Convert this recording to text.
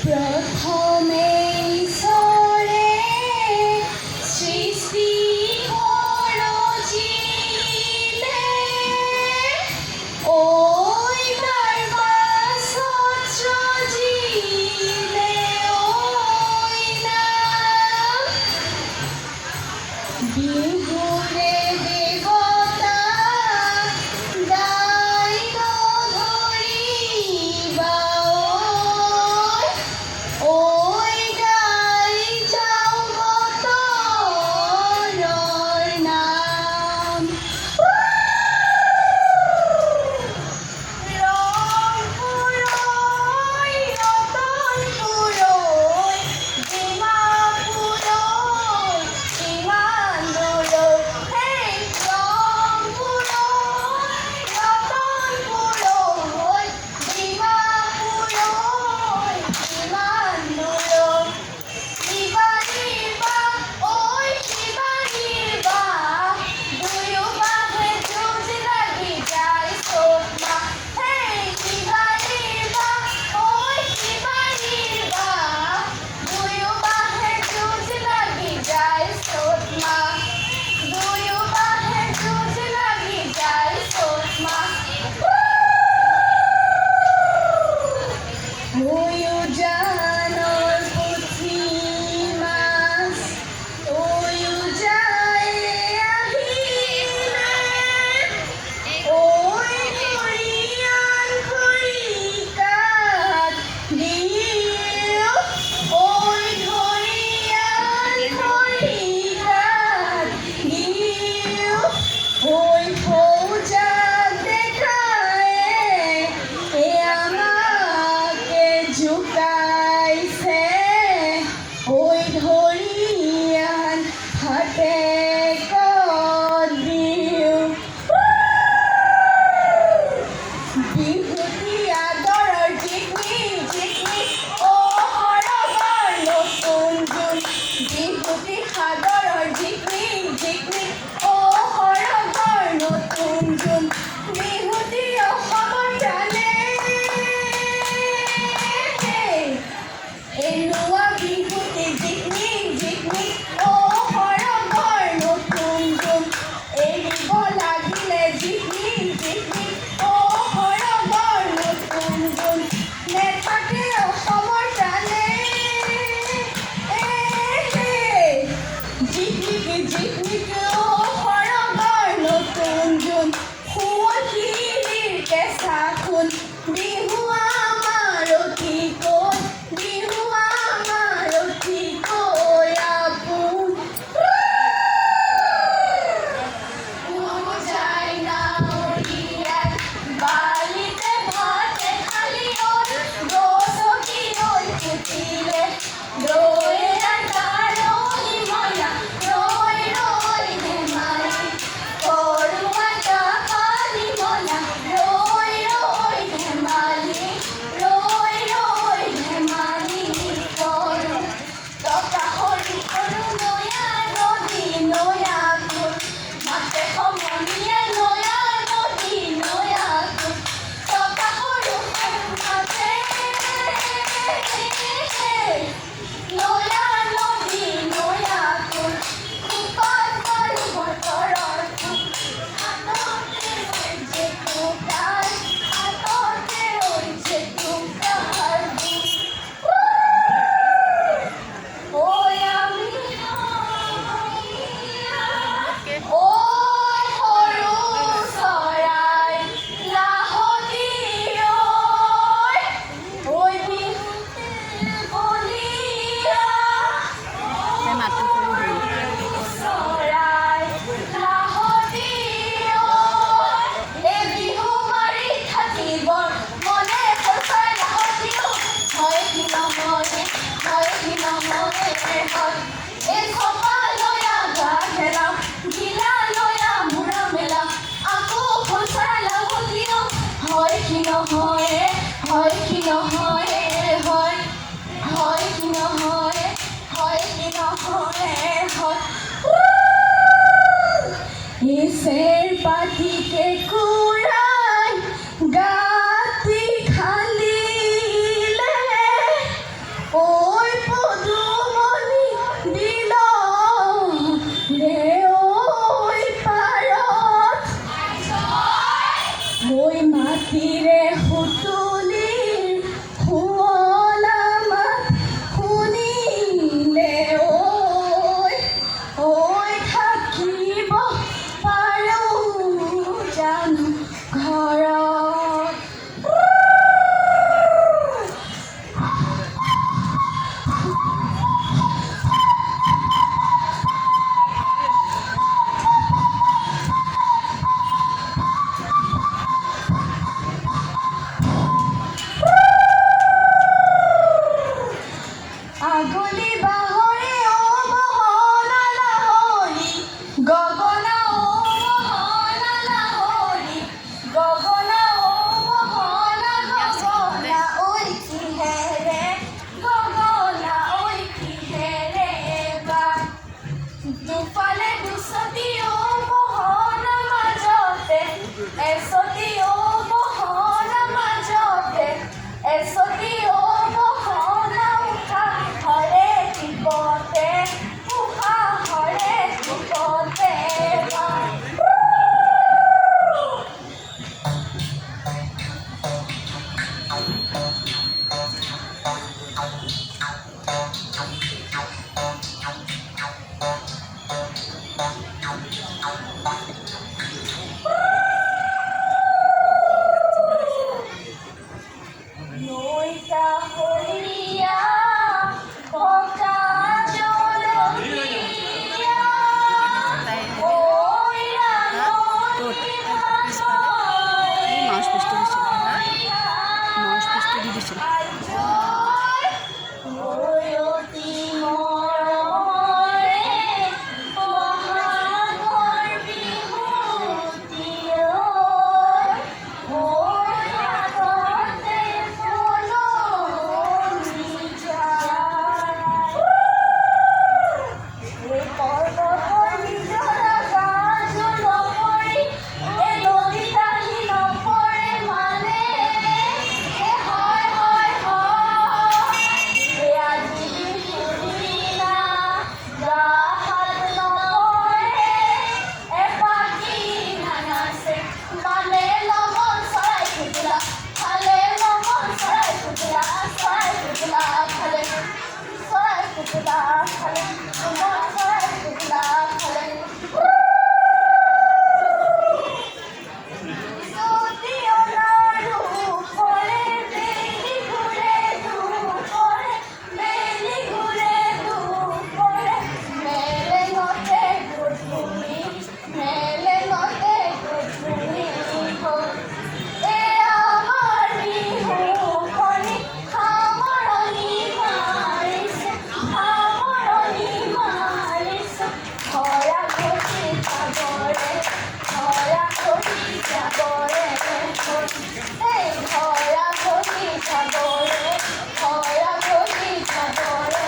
প্রথমে ঈশ্বরে সৃষ্টি করছিলে ওই তার বাসস্র জীবে ওই না বিহুরে দেবতা দায়িত্ব ধরিবা ও কবিতা হইয়া পকা জলকিয়া ওইরা এই মাউস পিসটা দিছিল না মাউস পিসটা দিয়ে দিছিল অতি মরমরে মহাগর বিভূতিও ওর হাততে ফুলো এ পর্বত নিজরা গাছ নপরি এ নদীটাহি নপরে মানে এ হয় হয় হয় এ আজি বিশুদিনা জাহাজ নপরে এ পাখি নানাসে মানে লমন সরাই ফুটলা খালে লমন সরাই ফুটলা খালে সরাই ফুটলা খালে লমন সরাই ফুটলা খালে যদিও না রূপরে বেলি ঘুরে দুপরে বেলি ঘুরে দুপরে মেলে নতে গুঠুনি মেলে নতে গুঠুনি এ আমার বিহু কনি খামরনি মারিছে খামরনি মারিছে খরা ঘটি সাগরে খরা ঘটি সাগরে এই খরা ঘটি সাগরে খরা ঘটি সাগরে